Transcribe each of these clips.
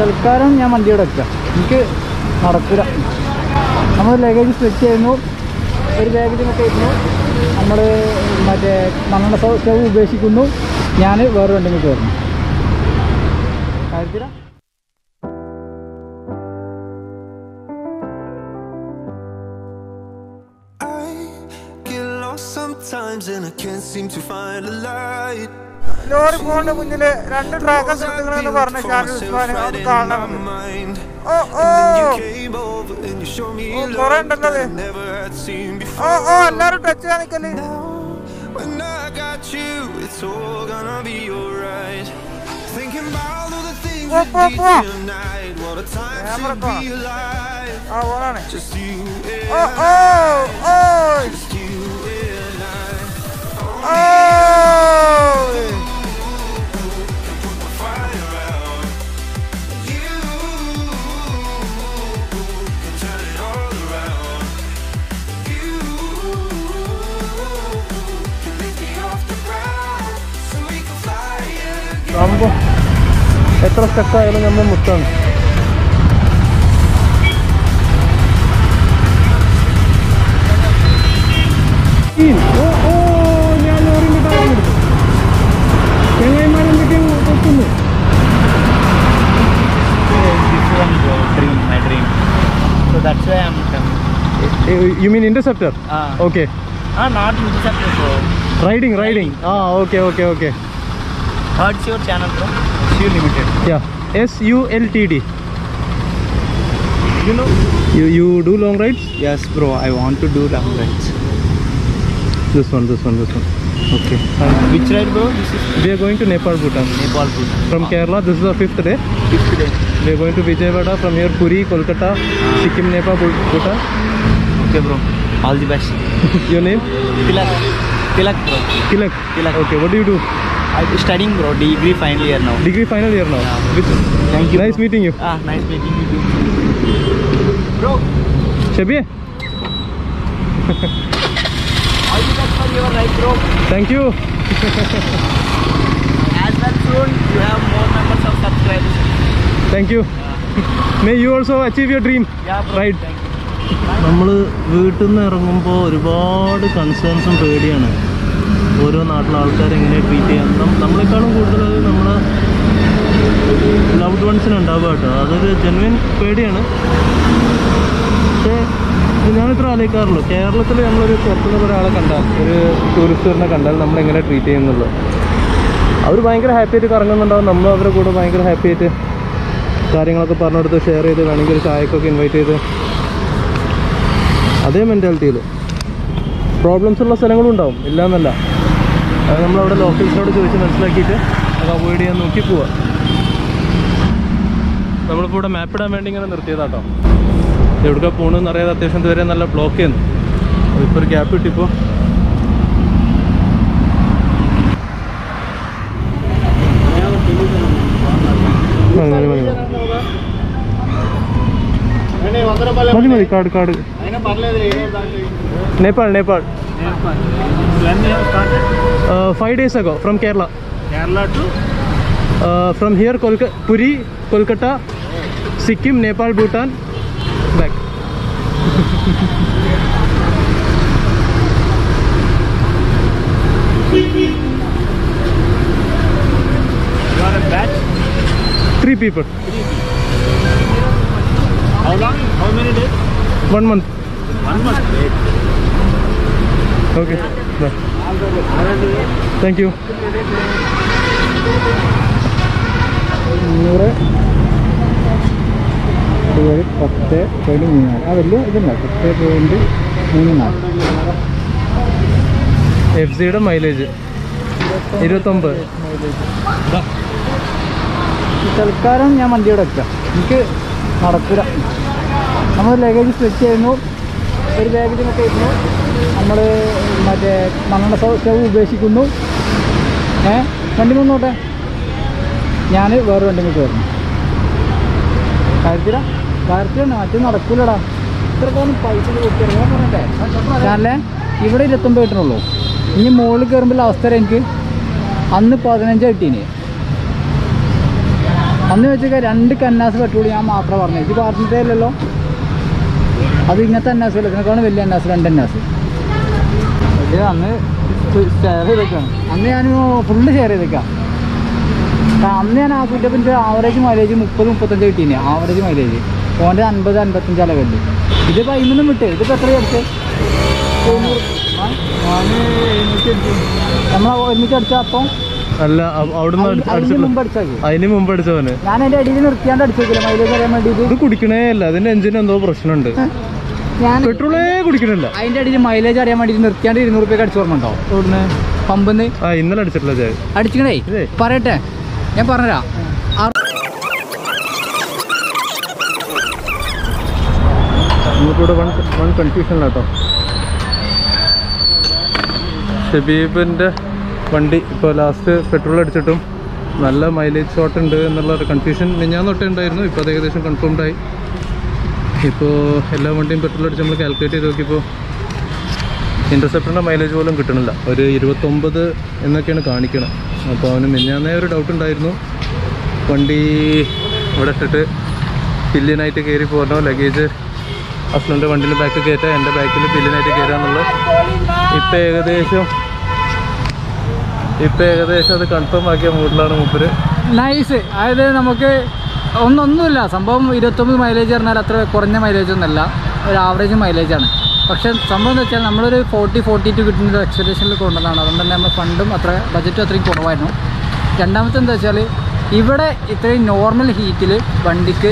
തൽക്കാലം ഞാൻ വണ്ടിയോടെ വെക്കാം, എനിക്ക് നടക്കില്ല. നമ്മൾ ലഗേജ് സ്ട്രെച്ച് ചെയ്യുന്നു, ഒരു ബാഗിലൊക്കെ ഇരുന്നു, നമ്മൾ മറ്റേ മണ്ണെണ്ണ സ്റ്റവ് ഉപേക്ഷിക്കുന്നു, ഞാൻ വേറെ വണ്ടിയിൽ കയറുന്നു. കാര്യത്തില ലോറി പോകേണ്ട മുന്നില് 2 ട്രാക്കേഴ്സ് എടുക്കണമെന്ന് പറഞ്ഞ കാണണം. കൊറേ ഉണ്ടല്ലോ അത്. എല്ലാരും ടച്ച് കാണിക്കല്. എത്ര സ്റ്റക്കായാലും നമ്മൾ മുത്താണ്. ഞാൻ lorry കിട്ടാനെടുത്തു ചെങ്ങായിമാരെന്തൊക്കെയും കൊത്തുന്നു. You mean interceptor? Okay. Not interceptor, bro. Riding. Okay. What's your channel, bro? SU Limited. Yeah, SULTD. You know? You do long rides? Yes, bro. I want to do long rides. This one. Okay. Which ride, bro? This is. We are going to Nepal, Bhutan. From Kerala. This is the 5th day. We are going to Vijayawada. From here, Puri, Kolkata, Sikkim, Nepal, Bhutan. Okay, bro. All the best. Your name? Tilak, bro. Tilak. Okay. What do you do? I'm studying, bro. Degree final year now. Yeah. Thank you. Nice meeting you. Nice meeting you too, bro. Shabi. All the best for your ride, bro. Thank you. As well soon, you have more numbers of subscribers. Thank you. May you also achieve your dream. Yeah, bro. Right. Thank you. നമ്മൾ വീട്ടിൽ നിന്ന് ഇറങ്ങുമ്പോൾ ഒരുപാട് കൺസേൺസും പേടിയാണ്. ഓരോ നാട്ടിലെ ആൾക്കാരെ എങ്ങനെ ട്രീറ്റ് ചെയ്യാം. നമ്മളെക്കാളും കൂടുതൽ അത് നമ്മളെ ലവ്ഡ് വൺസിന് ഉണ്ടാവുക കേട്ടോ. അതൊരു ജെന്വിൻ പേടിയാണ്. പക്ഷേ ഞാനിത്ര ആലോചിക്കാറുള്ളൂ, കേരളത്തിൽ നമ്മളൊരു പുറത്തുനിന്ന് ഒരാളെ കണ്ടാൽ, ഒരു ടൂറിസ്റ്റുകാരനെ കണ്ടാൽ നമ്മളെങ്ങനെ ട്രീറ്റ് ചെയ്യുന്നുള്ളത്. അവർ ഭയങ്കര ഹാപ്പി ആയിട്ട് കറങ്ങുന്നുണ്ടാവും, നമ്മൾ അവരുടെ കൂടെ ഭയങ്കര ഹാപ്പി ആയിട്ട് കാര്യങ്ങളൊക്കെ പറഞ്ഞെടുത്ത് ഷെയർ ചെയ്ത് വേണമെങ്കിൽ ഒരു ചായക്കൊക്കെ ഇൻവൈറ്റ് ചെയ്ത്, അതേ മെൻറ്റാലിറ്റിയിൽ. പ്രോബ്ലംസ് ഉള്ള സ്ഥലങ്ങളും ഉണ്ടാവും, ഇല്ലയെന്നല്ല. അത് നമ്മളവിടെ ലോക്കൽസിനോട് ചോദിച്ച് മനസ്സിലാക്കിയിട്ട് അത് അവോയ്ഡ് ചെയ്യാൻ നോക്കി പോവുക. നമ്മളിപ്പോൾ ഇവിടെ മാപ്പ് ഇടാൻ വേണ്ടി ഇങ്ങനെ നിർത്തിയതാട്ടോ. എവിടെയൊക്കെ പോകണമെന്ന് അറിയാതെ അത്യാവശ്യം ഇതുവരെ നല്ല ബ്ലോക്ക് ചെയ്യുന്നു. അതിപ്പോൾ ഒരു ഗ്യാപ്പ് കിട്ടിയപ്പോൾ മതി കാട്. Nepal. When you have started? 5 days ago from Kerala. Kerala to? From here, Puri, Kolkata, Sikkim, Nepal, Bhutan, back. You are a batch? 3 people. How long? How many days? 1 month. 1 month. Great. Okay. Bye. Thank you. 100 10.34. വലിയ ഇതുണ്ട് 10.34. FZയുടെ mileage 29. തൽക്കാലം ഞാൻ വണ്ടിയോടെ വെക്കാം, എനിക്ക് നടക്കില്ല. നമ്മൾ luggage stretch ചെയ്യുന്നു, ഒരു ബാഗിലൊക്കെ ഇരുന്നു, നമ്മൾ മറ്റേ മണ്ണെണ്ണ സ്റ്റവ് ഉപേക്ഷിക്കുന്നു. വണ്ടി മുന്നോട്ടെ, ഞാൻ വേറെ വണ്ടിയിൽ കയറുന്നു. കാര്യത്തിലാണ് മറ്റേ നടക്കൂലടാ. ഇത്രത്തോളം പൈസ കൊടുത്തിറങ്ങാൻ പറഞ്ഞിട്ടെ. കാരണം ഇവിടെ 29 കിട്ടണുള്ളൂ. ഇനി മുകളിൽ കയറുമ്പോൾ അവസ്ഥ എനിക്ക് അന്ന് 15 കിട്ടീന്. അന്ന് വെച്ചാൽ 2 കന്നാസ് പെട്രോൾ ഞാൻ മാത്രമേ പറഞ്ഞു. ഇത് പറഞ്ഞിട്ടേ ഇല്ലല്ലോ. അത് ഇങ്ങനത്തെ അന്നാസ് ഇതിനേക്കാണ് വലിയ അന്നാസ് 2 അന്നാസ്. അന്ന് ഷെയർ ചെയ്തേക്കാണ്. അന്ന് ഞാൻ ഫുള്ള് ഷെയർ ചെയ്തേക്കാം. അന്ന് ഞാൻ ആ കുറ്റപ്പിൻ്റെ ആവറേജ് മൈലേജ് 30-35 കിട്ടീനെ. ആവറേജ് മൈലേജ് ഓൻ്റെ 50-55 ലെവലിൽ. ഇതിപ്പോൾ അതിൽ വിട്ട് ഇതിപ്പോൾ എത്ര അടിച്ച് നമ്മൾ ഒരുമിച്ച് അടിച്ചാൽ അപ്പം അല്ല അവിടുന്ന് അതിന് മുമ്പ് അടിച്ചവന് ഞാൻ അതിൻ്റെ അടിയിൽ നിർത്തിയാണ്ട് അടിച്ചേക്കില്ല മൈലേജ് അറിയാൻ വേണ്ടി. ഇത് കുടിക്കണേ അല്ല, അതിന്റെ എഞ്ചിന് എന്തോ പ്രശ്നമുണ്ട്. പെട്രോളേ കുടിക്കണില്ല. അതിന്റെ അടിയിൽ മൈലേജ് അറിയാൻ വേണ്ടി നിർത്തിയാണ്ട് 200 രൂപയ്ക്ക് അടിച്ചു ഓർമ്മ ഉണ്ടോ പമ്പിന്ന്? ഇന്നലെ അടിച്ചിട്ടില്ല ചായ അടിച്ചിക്കണേ. പറയട്ടെ, ഞാൻ പറഞ്ഞുതരാ. നമുക്കിവിടെ വൺ കൺഫ്യൂഷനിലാട്ടോ. ഷബീബിൻ്റെ വണ്ടി ഇപ്പോൾ ലാസ്റ്റ് പെട്രോൾ അടിച്ചിട്ടും നല്ല മൈലേജ് ഷോട്ട് ഉണ്ട് എന്നുള്ളൊരു കൺഫ്യൂഷൻ ഞാൻ തൊട്ടേ ഉണ്ടായിരുന്നു. ഇപ്പോൾ അത് ഏകദേശം കൺഫേംഡായി. ഇപ്പോൾ എല്ലാ വണ്ടിയും പെട്രോൾ അടിച്ച് നമ്മൾ കാൽക്കുലേറ്റ് ചെയ്ത് നോക്കിയപ്പോൾ ഇൻ്റർസെപ്റ്ററിൻ്റെ മൈലേജ് പോലും കിട്ടണില്ല. ഒരു 29 എന്നൊക്കെയാണ് കാണിക്കണം. അപ്പോൾ അവന് മിന്നാന്നേ ഒരു ഡൗട്ട് ഉണ്ടായിരുന്നു, വണ്ടി ഇവിടെ ഇട്ടിട്ട് പില്ലിനായിട്ട് കയറി പോരണോ, ലഗേജ് അസ്ലൻ്റെ വണ്ടീൻ്റെ ബാക്ക് കയറ്റാം, എൻ്റെ ബാക്കിൽ പില്ലിനായിട്ട് കയറാമെന്നുള്ളത്. ഇപ്പം ഏകദേശം അത് കൺഫേം ആക്കിയ മൂഡിലാണ് മൂപ്പര്. നൈസ്. അതായത് നമുക്ക് ഒന്നുമില്ല സംഭവം. 29 മൈലേജ് പറഞ്ഞാൽ അത്ര കുറഞ്ഞ മൈലേജ് ഒന്നുമല്ല, ഒരു ആവറേജ് മൈലേജാണ്. പക്ഷേ സംഭവം എന്ന് വെച്ചാൽ നമ്മളൊരു 40-42 കിട്ടുന്ന ഒരു എക്സ്പെക്ടേഷനിൽ കൊണ്ടുവന്നതാണ്. അതുകൊണ്ട് തന്നെ നമ്മൾ ഫണ്ടും ബജറ്റും അത്രയും കുറവായിരുന്നു. രണ്ടാമത്തെ എന്താ വെച്ചാൽ ഇവിടെ ഇത്രയും നോർമൽ ഹീറ്റിൽ വണ്ടിക്ക്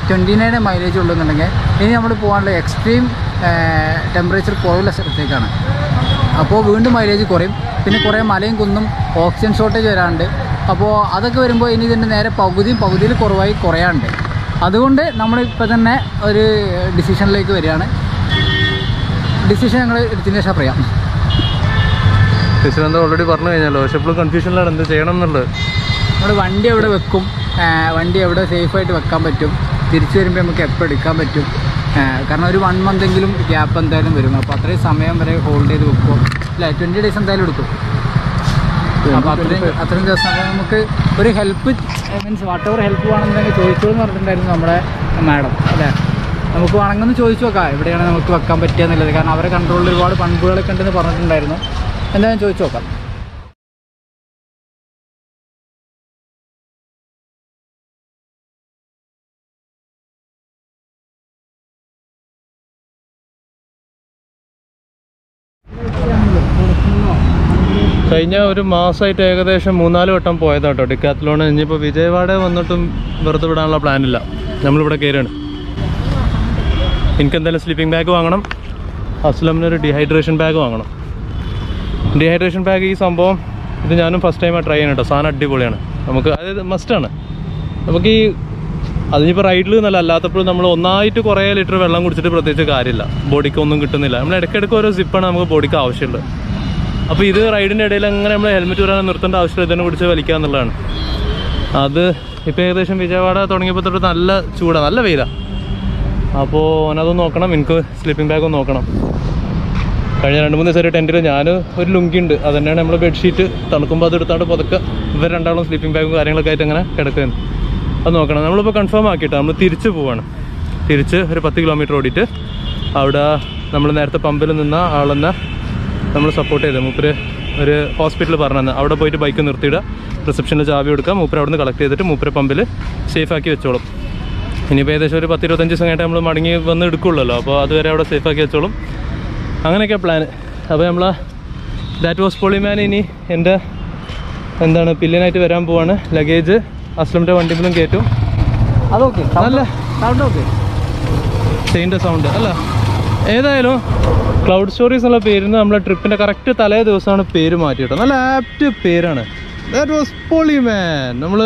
29 മൈലേജ് ഉള്ളതെന്നുണ്ടെങ്കിൽ ഇനി നമ്മൾ പോകാനുള്ള എക്സ്ട്രീം ടെമ്പറേച്ചർ കുറവുള്ള സ്ഥലത്തേക്കാണ്. അപ്പോൾ വീണ്ടും മൈലേജ് കുറയും. പിന്നെ കുറേ മലയും കുന്നും ഓക്സിജൻ ഷോർട്ടേജ് വരാണ്ട്. അപ്പോൾ അതൊക്കെ വരുമ്പോൾ ഇനി ഇതിൻ്റെ നേരെ പകുതിയിൽ കുറവായി കുറയാണ്ട്. അതുകൊണ്ട് നമ്മളിപ്പോൾ തന്നെ ഒരു ഡിസിഷനിലേക്ക് വരികയാണ്. ഡിസിഷൻ ഞങ്ങൾ എടുത്തതിന് ശേഷം പറയാം. ഡിസിഷൻ എന്താ ഓൾറെഡി പറഞ്ഞു കഴിഞ്ഞാലോ, പക്ഷെ ഇപ്പോഴും കൺഫ്യൂഷനിലാണ് എന്ത് ചെയ്യണം എന്നുള്ളത്. നമ്മൾ വണ്ടി എവിടെ വെക്കും, വണ്ടി എവിടെ സേഫായിട്ട് വെക്കാൻ പറ്റും, തിരിച്ചു വരുമ്പോൾ നമുക്ക് എപ്പോൾ എടുക്കാൻ പറ്റും. കാരണം ഒരു 1 മന്തെങ്കിലും ഗ്യാപ്പ് എന്തായാലും വരും. അപ്പോൾ അത്രയും സമയം വരെ ഹോൾഡ് ചെയ്ത് വെക്കും. ഇല്ല 20 ഡേയ്സ് എന്തായാലും എടുക്കും. അപ്പോൾ അത്രയും ദിവസം അപ്പോൾ നമുക്ക് ഒരു help means what ever help വേണമെന്നുണ്ടെങ്കിൽ ചോദിച്ചോളൂ എന്ന് പറഞ്ഞിട്ടുണ്ടായിരുന്നു നമ്മുടെ മാഡം. അല്ലേ, നമുക്ക് വേണമെന്ന് ചോദിച്ചു നോക്കാം എവിടെയാണ് നമുക്ക് വെക്കാൻ പറ്റുക എന്നുള്ളത്. കാരണം അവരെ കൺട്രോളിൽ ഒരുപാട് പൺപുകളൊക്കെ ഉണ്ടെന്ന് പറഞ്ഞിട്ടുണ്ടായിരുന്നു. എന്തായാലും ചോദിച്ചു നോക്കാം. കഴിഞ്ഞ ഒരു മാസമായിട്ട് ഏകദേശം 3-4 വട്ടം പോയതാട്ടോ ഡിക്കാത്ലോണ്. ഇനിയിപ്പോൾ വിജയവാഡ വന്നിട്ടും വെറുതെ വിടാനുള്ള പ്ലാനില്ല. നമ്മളിവിടെ കയറാണ്. എനിക്കെന്തായാലും സ്ലീപ്പിംഗ് ബാഗ് വാങ്ങണം, അസ്ലമിനൊരു ഡീഹൈഡ്രേഷൻ ബാഗ് വാങ്ങണം. ഡീഹൈഡ്രേഷൻ ബാഗ് ഈ സംഭവം ഇത് ഞാനും ഫസ്റ്റ് ടൈമാണ് ട്രൈ ചെയ്യണം കേട്ടോ. സാധനം അടിപൊളിയാണ്. നമുക്ക് അതായത് മസ്റ്റാണ്. നമുക്ക് ഈ അതിനിപ്പോൾ റൈഡിൽ എന്നല്ല അല്ലാത്തപ്പോഴും നമ്മൾ ഒന്നായിട്ട് കുറേ ലിറ്റർ വെള്ളം കുടിച്ചിട്ട് പ്രത്യേകിച്ച് കാര്യമില്ല, ബോഡിക്ക് ഒന്നും കിട്ടുന്നില്ല. നമ്മൾ ഇടയ്ക്കിടയ്ക്ക് ഓരോ സിപ്പാണ് നമുക്ക് ബോഡിക്ക് ആവശ്യമുള്ളത്. അപ്പോൾ ഇത് റൈഡിൻ്റെ ഇടയിൽ അങ്ങനെ നമ്മൾ ഹെൽമെറ്റ് വരാൻ നിർത്തേണ്ട ആവശ്യമില്ല, ഇതിനെ പിടിച്ച് വലിക്കുക എന്നുള്ളതാണ്. അത് ഇപ്പോൾ ഏകദേശം വിജയവാഡ തുടങ്ങിയപ്പോൾ തൊട്ട് നല്ല ചൂടാണ്, നല്ല വെയിലാണ്. അപ്പോൾ ഓനതൊന്ന് നോക്കണം, എനിക്ക് സ്ലീപ്പിംഗ് ബാഗ് ഒന്ന് നോക്കണം. കഴിഞ്ഞ 2-3 ദിവസം ടെൻറ്റിൽ ഞാൻ ഒരു ലുങ്കി ഉണ്ട്, അത് തന്നെയാണ് നമ്മൾ ബെഡ്ഷീറ്റ്. തണുക്കുമ്പോൾ അത് എടുത്താണ്ട് പുതക്കുക. ഇവർ രണ്ടാളും സ്ലീപ്പിംഗ് ബാഗും കാര്യങ്ങളൊക്കെ ആയിട്ട് അങ്ങനെ കിടക്കുന്നു. അത് നോക്കണം. നമ്മളിപ്പോൾ കൺഫേം ആക്കിയിട്ട് നമ്മൾ തിരിച്ച് പോവാണ്. തിരിച്ച് ഒരു 10 കിലോമീറ്റർ ഓടിയിട്ട് അവിടെ നമ്മൾ നേരത്തെ പമ്പിൽ നിന്ന ആളെന്ന നമ്മൾ സപ്പോർട്ട് ചെയ്ത് മൂപ്പര് ഒരു ഹോസ്പിറ്റൽ പറഞ്ഞു അവിടെ പോയിട്ട് ബൈക്ക് നിർത്തിയിടുക, റിസപ്ഷനിൽ ചാവി കൊടുക്കുക, മൂപ്പര് അവിടെ നിന്ന് കളക്ട് ചെയ്തിട്ട് മൂപ്പര് പമ്പിൽ സേഫാക്കി വെച്ചോളും. ഇനിയിപ്പോൾ ഏകദേശം ഒരു 10-25 ദിവസം കഴിഞ്ഞിട്ട് നമ്മൾ മടങ്ങി വന്ന് എടുക്കുള്ളല്ലോ. അപ്പോൾ അതുവരെ അവിടെ സേഫാക്കി വെച്ചോളും. അങ്ങനെയൊക്കെ പ്ലാൻ. അപ്പോൾ നമ്മൾ ദാറ്റ് വാസ് പൊളിമാൻ. ഇനി എൻ്റെ എന്താണ് പില്ലിനായിട്ട് വരാൻ പോവാണ്. ലഗേജ് അസ്ലമിൻ്റെ വണ്ടിയിലും കയറ്റും. അതൊക്കെ നല്ല സൗണ്ട് ഓക്കെ, ചെയിൻ്റെ സൗണ്ട് അല്ല. ഏതായാലും ക്ലൗഡ് സ്റ്റോറീസ് എന്നുള്ള പേരിന് നമ്മളെ ട്രിപ്പിൻ്റെ കറക്റ്റ് തലേ ദിവസമാണ് പേര് മാറ്റിയിട്ടോ. നല്ല ആപ്റ്റ് പേരാണ്. That was Poliman. നമ്മൾ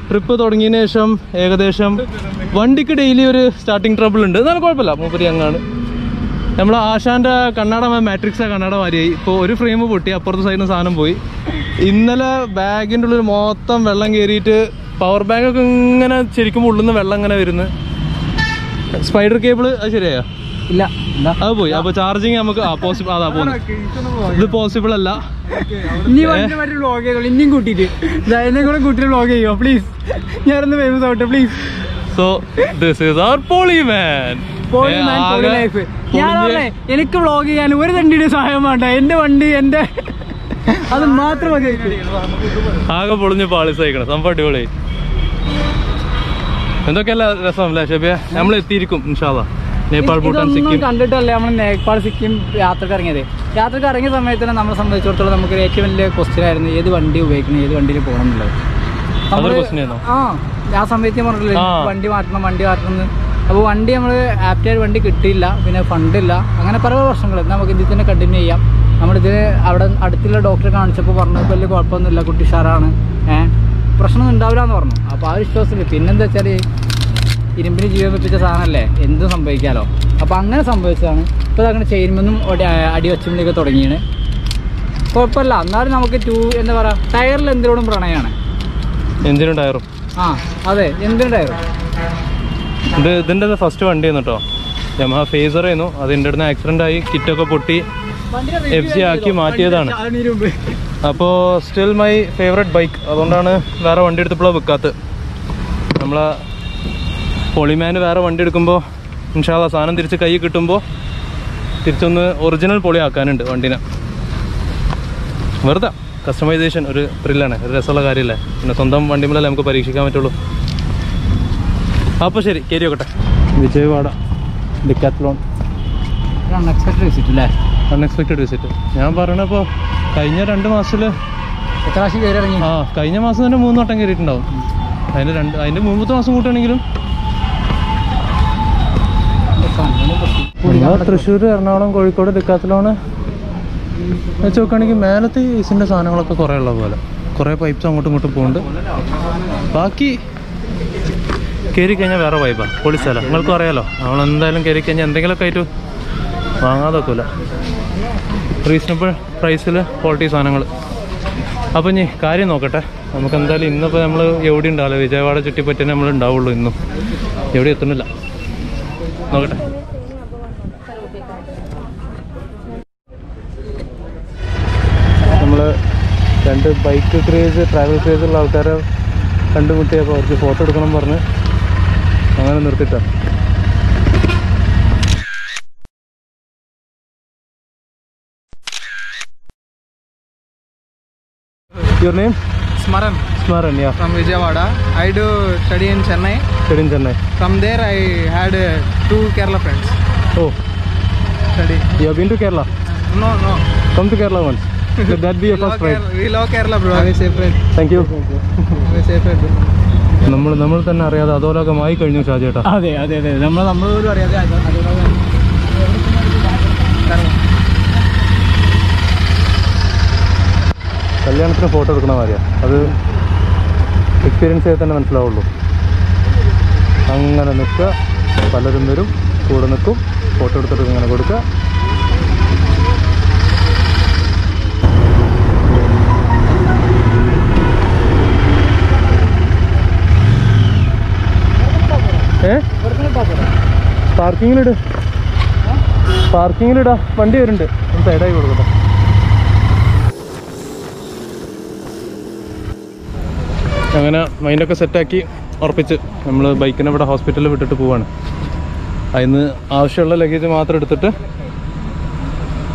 ട്രിപ്പ് തുടങ്ങിയതിന് ശേഷം ഏകദേശം വണ്ടിക്ക് ഡെയിലി ഒരു സ്റ്റാർട്ടിങ് ട്രബിൾ ഉണ്ട്. എന്നാലും കുഴപ്പമില്ല, മൂപ്പര് അങ്ങാണ്. നമ്മൾ ആശാൻ്റെ കണ്ണാട മാട്രിക്സ് കണ്ണാട മാരിയായി. ഇപ്പോൾ ഒരു ഫ്രെയിം പൊട്ടി, അപ്പുറത്തെ സൈഡിൽ നിന്ന് സാധനം പോയി. ഇന്നലെ ബാഗിൻ്റെ ഉള്ളിൽ മൊത്തം വെള്ളം കയറിയിട്ട് പവർ ബാങ്കൊക്കെ ഇങ്ങനെ ശരിക്കും ഉള്ളിൽ നിന്ന് വെള്ളം ഇങ്ങനെ വരുന്നു. സ്പൈഡർ കേബിൾ അത് ശരിയായോ? ഇല്ല അത് പോയി. അപ്പൊ ചാർജിങ് നമുക്ക് പോസിബിൾ അതാ പോകുന്നത്. ഇത് പോസിബിൾ അല്ല. ഇനി വ്ലോഗ് ചെയ്തോളൂ. ഇനിയും കൂട്ടിയിട്ട് എന്നെ കൂടെ കൂട്ടിയിട്ട് വ്ലോഗ് ചെയ്യുമോ പ്ലീസ്? ഞാനൊന്ന് ഫേമസ് ആവട്ടെ please. So this is our Poliman life. ഞാൻ പറഞ്ഞേ എനിക്ക് വ്ലോഗ് ചെയ്യാൻ ഒരു തണ്ടിയുടെ സഹായം വേണ്ട. എന്റെ വണ്ടി എന്റെ അത് മാത്രം മതി. ആകെ പൊളിഞ്ഞ് പാളിസയിക്കണം. സംഭവം അടിപൊളി. എന്തൊക്കെയല്ല രസമല്ലേ ഷെബിയ? നമ്മൾ എത്തിയിരിക്കും ഇൻഷാ അല്ലാഹ്. നേപ്പാൾ, ഭൂട്ടാൻ, സിക്കിം കണ്ടിട്ടല്ലേ നമ്മൾ നേപ്പാൾ സിക്കിം യാത്രക്ക് ഇറങ്ങിയത്. യാത്രക്ക് ഇറങ്ങിയ സമയത്ത് തന്നെ നമ്മളെ സംബന്ധിച്ചിടത്തോളം നമുക്ക് ഏറ്റവും വലിയ ക്വസ്റ്റ്യൻ ആയിരുന്നു ഏത് വണ്ടി ഉപയോഗിക്കണം, ഏത് വണ്ടിയിൽ പോകണം എന്നുള്ളത്. ആ സമയത്ത് ഞാൻ പറഞ്ഞില്ലേ വണ്ടി മാറ്റണം എന്ന്. അപ്പോൾ വണ്ടി നമ്മൾ ആപ്റ്റായിട്ട് വണ്ടി കിട്ടിയില്ല, പിന്നെ ഫണ്ടില്ല, അങ്ങനെ പല പ്രശ്നങ്ങൾ. നമുക്ക് ഇതിൽ തന്നെ കണ്ടിന്യൂ ചെയ്യാം. നമ്മളിതിന് അവിടെ അടുത്തുള്ള ഡോക്ടറെ കാണിച്ചപ്പോൾ പറഞ്ഞു വലിയ കുഴപ്പമൊന്നുമില്ല, കുട്ടി ഉഷാറാണ്, പ്രശ്നമൊന്നും ഉണ്ടാവില്ല എന്ന് പറഞ്ഞു. അപ്പോൾ ആ വിശ്വാസമില്ല. പിന്നെന്താ വെച്ചാൽ ഇരുമ്പിന് ജീവൻ വെപ്പിച്ച സാധനമല്ലേ, എന്തും സംഭവിക്കാമല്ലോ. അപ്പോൾ അങ്ങനെ സംഭവിച്ചതാണ്. ഇപ്പോൾ അങ്ങനെ ചെയിൻമെന്നും അടി വച്ചുകൊണ്ടൊക്കെ തുടങ്ങിയാണ്. കുഴപ്പമില്ല. എന്നാലും നമുക്ക് എന്താ പറയുക, ടയറിൽ എന്തിനോടും പ്രണയമാണ്. എഞ്ചിനും ടയറും. അതെ, എന്തിനും ടയറും. ഇതിൻ്റെ ഫസ്റ്റ് വണ്ടി ആയിരുന്നു കേട്ടോ. യമഹ ഫേസർ ആയിരുന്നു. അത് എൻ്റെ അടുത്ത് ആക്സിഡൻ്റ് ആയി, കിറ്റൊക്കെ പൊട്ടി FG ആക്കി മാറ്റിയതാണ്. അപ്പോൾ സ്റ്റിൽ മൈ ഫേവറേറ്റ് ബൈക്ക്. അതുകൊണ്ടാണ് വേറെ വണ്ടി എടുത്തപ്പോഴാണ് വെക്കാത്തത്. നമ്മളെ പൊളിമാന് വേറെ വണ്ടി എടുക്കുമ്പോൾ ഇൻഷാ അല്ലാഹ് സാധനം തിരിച്ച് കൈ കിട്ടുമ്പോൾ തിരിച്ചൊന്ന് ഒറിജിനൽ പൊളി ആക്കാനുണ്ട് വണ്ടിനെ. വെറുതെ കസ്റ്റമൈസേഷൻ ഒരു ത്രില്ലാണ്, ഒരു രസമുള്ള കാര്യമല്ലേ. പിന്നെ സ്വന്തം വണ്ടി മുതലേ നമുക്ക് പരീക്ഷിക്കാൻ പറ്റുള്ളൂ. അപ്പോൾ ശരി, കയറി നോക്കട്ടെ. വിജയവാഡ ഡിക്കാത്ലോൺ. Unexpected visit. ഞാൻ പറഞ്ഞപ്പോൾ കഴിഞ്ഞ 2 മാസത്തിൽ കഴിഞ്ഞ മാസം തന്നെ 3 വട്ടം കയറിയിട്ടുണ്ടാവും. അതിൻ്റെ മുമ്പത്തെ മാസം കൂട്ടുകയാണെങ്കിലും തൃശ്ശൂർ, എറണാകുളം, കോഴിക്കോട് ഡിക്കാത്ലോണ് വെച്ച് നോക്കുകയാണെങ്കിൽ മേലത്തെ ഈസിൻ്റെ സാധനങ്ങളൊക്കെ കുറേ ഉള്ള പോലെ കുറേ പൈപ്പ്സ് അങ്ങോട്ടും ഇങ്ങോട്ടും പോകുന്നുണ്ട്. ബാക്കി കയറി കഴിഞ്ഞാൽ വേറെ വൈബാണ്, പൊളി സ്ഥലം. നിങ്ങൾക്കും അറിയാലോ, നമ്മളെന്തായാലും കയറി കഴിഞ്ഞാൽ എന്തെങ്കിലുമൊക്കെ ആയിട്ട് വാങ്ങാതെ വെക്കില്ല. റീസണബിൾ പ്രൈസിൽ ക്വാളിറ്റി സാധനങ്ങൾ. അപ്പോൾ ഇനി കാര്യം നോക്കട്ടെ. നമുക്ക് എന്തായാലും ഇന്നിപ്പോൾ നമ്മൾ എവിടെ ഉണ്ടാവില്ല, വിജയവാഡ ചുറ്റിപ്പറ്റിനെ നമ്മൾ ഉണ്ടാവുള്ളൂ. ഇന്നും എവിടെ എത്തുന്നില്ല, നോക്കട്ടെ. നമ്മൾ 2 ബൈക്ക് ക്രേസ്, ട്രാവൽ ക്രേസുള്ള ആൾക്കാരെ കണ്ടുമുട്ടിയപ്പോൾ അവർക്ക് ഫോട്ടോ എടുക്കണം പറഞ്ഞ് അങ്ങനെ നിർത്തിയിട്ടാണ്. Your name? Smaran. Smaran, yeah. From Vijayawada. I do study in Chennai. From there I had 2 Kerala friends. Oh. Study. You have been to Kerala? No. Come to Kerala once. Let that be your first ride. We love Kerala, bro. Have a safe ride. Thank you. Have a safe ride, bro. നമ്മൾ തന്നെ അറിയാതെ അതോലകമായി കഴിഞ്ഞു ഷാജേട്ടാ. അതെ നമ്മളൊരു അറിയാതെ കല്യാണത്തിന് photo എടുക്കണ മാതിരിയാ. അത് എക്സ്പീരിയൻസ് ചെയ്ത് തന്നെ മനസ്സിലാവുള്ളൂ. അങ്ങനെ നിൽക്കുക, പലരും വരും, കൂടെ നിൽക്കും, ഫോട്ടോ എടുത്തിട്ട് ഇങ്ങനെ കൊടുക്കുക. പാർക്കിങ്ങിലിടാ, വണ്ടി വരുന്നുണ്ട്, സൈഡായി കൊടുക്കട്ടെ. അങ്ങനെ മൈൻഡൊക്കെ സെറ്റാക്കി ഉറപ്പിച്ച് നമ്മൾ ബൈക്കിനെ ഇവിടെ ഹോസ്പിറ്റലിൽ വിട്ടിട്ട് പോവാണ്. അതിന് ആവശ്യമുള്ള ലഗേജ് മാത്രം എടുത്തിട്ട്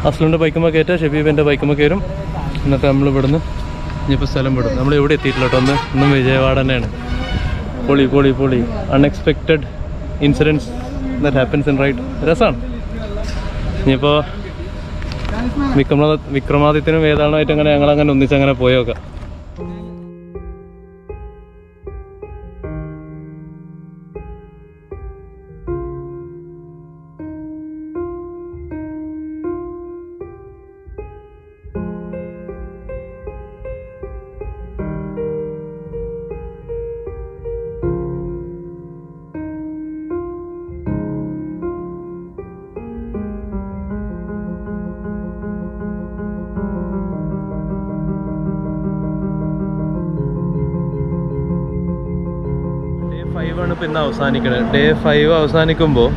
അസ്ലുൻ്റെ ബൈക്കുമ്പോൾ കയറ്റുക, ഷെബീബിൻ്റെ ബൈക്കുമ്പോൾ കയറും. എന്നിട്ട് നമ്മൾ ഇവിടുന്ന് ഇനിയിപ്പോൾ സ്ഥലം വിടും. നമ്മൾ എവിടെ എത്തിയിട്ടില്ല കേട്ടോ. ഇന്നും വിജയവാഡ തന്നെയാണ്. പൊളി unexpected incidents that happens in ride. രസമാണ്. ഇനിയിപ്പോൾ വിക്രമാദിത്യനും വേതാളമായിട്ട് അങ്ങനെ ഞങ്ങളങ്ങനെ ഒന്നിച്ചങ്ങനെ പോയോക്കാം. ട്രിപ്പ് ഇന്ന് അവസാനിക്കണം. ഡേ 5 അവസാനിക്കുമ്പോൾ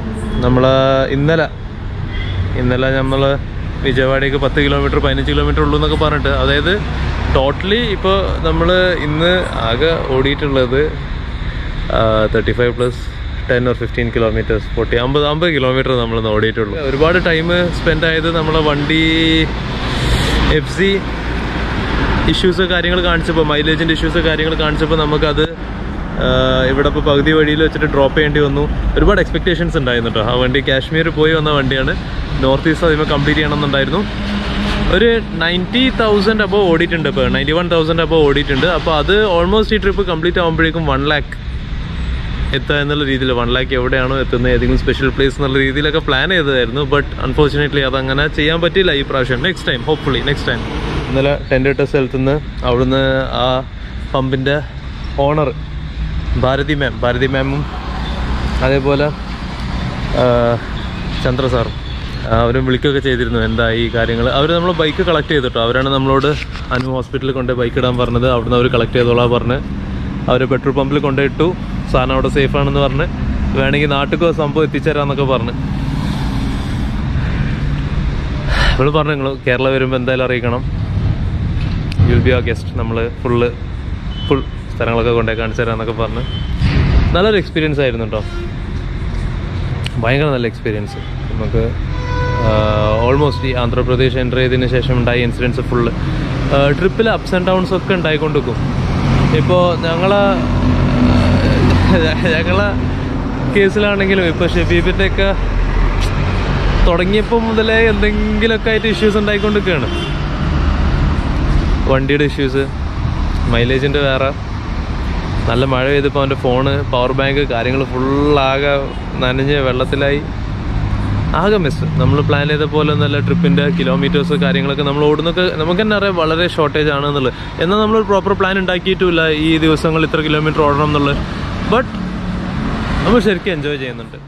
നമ്മൾ ഇന്നലെ നമ്മൾ വിജയവാഡയ്ക്ക് 10 കിലോമീറ്റർ 15 കിലോമീറ്റർ ഉള്ളൂ എന്നൊക്കെ പറഞ്ഞിട്ട്, അതായത് ടോട്ടലി ഇപ്പോൾ നമ്മൾ ഇന്ന് ആകെ ഓടിയിട്ടുള്ളത് 35 പ്ലസ് 10 or 15 കിലോമീറ്റേഴ്സ് 50 കിലോമീറ്റർ നമ്മൾ ഓടിയിട്ടുള്ളൂ. ഒരുപാട് ടൈം സ്പെൻഡ് ആയത് നമ്മളെ വണ്ടി FC ഇഷ്യൂസ് കാര്യങ്ങൾ കാണിച്ചപ്പോൾ, മൈലേജിൻ്റെ ഇഷ്യൂസ് കാര്യങ്ങൾ കാണിച്ചപ്പോൾ നമുക്കത് ഇവിടെ ഇപ്പോൾ പകുതി വഴിയിൽ വെച്ചിട്ട് ഡ്രോപ്പ് ചെയ്യേണ്ടി വന്നു. ഒരുപാട് എക്സ്പെക്റ്റേഷൻസ് ഉണ്ടായിരുന്നു കേട്ടോ. ആ വണ്ടി കാശ്മീർ പോയി വന്ന വണ്ടിയാണ്. നോർത്ത് ഈസ്റ്റ് അതിന് കംപ്ലീറ്റ് ചെയ്യണമെന്നുണ്ടായിരുന്നു. ഒരു 90,000 അപ്പോൾ ഓടിയിട്ടുണ്ട്, ഇപ്പോൾ 91,000 അപ്പോൾ ഓടിയിട്ടുണ്ട്. അപ്പോൾ അത് ഓൾമോസ്റ്റ് ഈ ട്രിപ്പ് കംപ്ലീറ്റ് ആകുമ്പോഴേക്കും 1 lakh എത്തുക എന്നുള്ള രീതിയിൽ, 1 lakh എവിടെയാണോ എത്തുന്നത്, ഏതെങ്കിലും സ്പെഷ്യൽ പ്ലേസ് എന്നുള്ള രീതിയിലൊക്കെ പ്ലാൻ ചെയ്തതായിരുന്നു. ബട്ട് അൺഫോർച്ചുനേറ്റ്ലി അതങ്ങനെ ചെയ്യാൻ പറ്റിയില്ല ഈ പ്രാവശ്യം. Next time, hopefully next time. ഇന്നലെ ടെൻ്റ് ഇട്ട സ്ഥലത്തു നിന്ന് അവിടുന്ന് ആ പമ്പിൻ്റെ ഓണർ ഭാരതി മാമും അതേപോലെ ചന്ദ്ര സാറും അവരും വിളിക്കുകയൊക്കെ ചെയ്തിരുന്നു എന്താ ഈ കാര്യങ്ങൾ. അവർ നമ്മൾ ബൈക്ക് കളക്ട് ചെയ്തിട്ടോ. അവരാണ് നമ്മളോട് അനു ഹോസ്പിറ്റലിൽ കൊണ്ട് ബൈക്ക് ഇടാൻ പറഞ്ഞത്. അവിടുന്ന് അവർ കളക്ട് ചെയ്തോളാൻ പറഞ്ഞ് അവർ പെട്രോൾ പമ്പിൽ കൊണ്ടുപോയിട്ടു. സാധനം അവിടെ സേഫ് ആണെന്ന് പറഞ്ഞ് വേണമെങ്കിൽ നാട്ടിൽ സംഭവം എത്തിച്ചേരാന്നൊക്കെ പറഞ്ഞ് നമ്മൾ പറഞ്ഞു, നിങ്ങൾ കേരള വരുമ്പോൾ എന്തായാലും അറിയിക്കണം, യു വിൽ ബി ആ ഗസ്റ്റ്, നമ്മൾ ഫുൾ സ്ഥലങ്ങളൊക്കെ കൊണ്ടുപോയി കാണിച്ചു തരാമെന്നൊക്കെ പറഞ്ഞ്. നല്ലൊരു എക്സ്പീരിയൻസ് ആയിരുന്നു കേട്ടോ, ഭയങ്കര നല്ല എക്സ്പീരിയൻസ്. നമുക്ക് ഓൾമോസ്റ്റ് ഈ ആന്ധ്രാപ്രദേശ് എൻ്റർ ചെയ്തതിന് ശേഷം ഉണ്ടായ ഇൻസിഡൻസ് ഫുള്ള് ട്രിപ്പിൽ അപ്സ് ആൻഡ് ഡൗൺസ് ഒക്കെ ഉണ്ടായിക്കൊണ്ടിരിക്കും. ഇപ്പോൾ ഞങ്ങളെ കേസിലാണെങ്കിലും ഇപ്പോൾ ഷെബീബിൻ്റെയൊക്കെ തുടങ്ങിയപ്പോൾ മുതലേ എന്തെങ്കിലുമൊക്കെ ആയിട്ട് ഇഷ്യൂസ് ഉണ്ടായിക്കൊണ്ടിരിക്കുകയാണ്. വണ്ടിയുടെ ഇഷ്യൂസ്, മൈലേജിൻ്റെ വേറെ, നല്ല മഴ പെയ്തപ്പോൾ അവൻ്റെ ഫോണ്, പവർ ബാങ്ക് കാര്യങ്ങൾ ഫുള്ളാകെ നനഞ്ഞ് വെള്ളത്തിലായി. ആകെ മിസ്. നമ്മൾ പ്ലാൻ ചെയ്ത പോലെ ഒന്നല്ല ട്രിപ്പിൻ്റെ കിലോമീറ്റേഴ്സ് കാര്യങ്ങളൊക്കെ നമ്മൾ ഓടുന്നൊക്കെ നമുക്ക് തന്നെ അറിയാം വളരെ ഷോർട്ടേജ് ആണെന്നുള്ളത്. എന്നാൽ നമ്മളൊരു പ്രോപ്പർ പ്ലാൻ ഉണ്ടാക്കിയിട്ടുമില്ല ഈ ദിവസങ്ങൾ ഇത്ര കിലോമീറ്റർ ഓടണം എന്നുള്ളത്. ബട്ട് നമ്മൾ ശരിക്കും എൻജോയ് ചെയ്യുന്നുണ്ട്.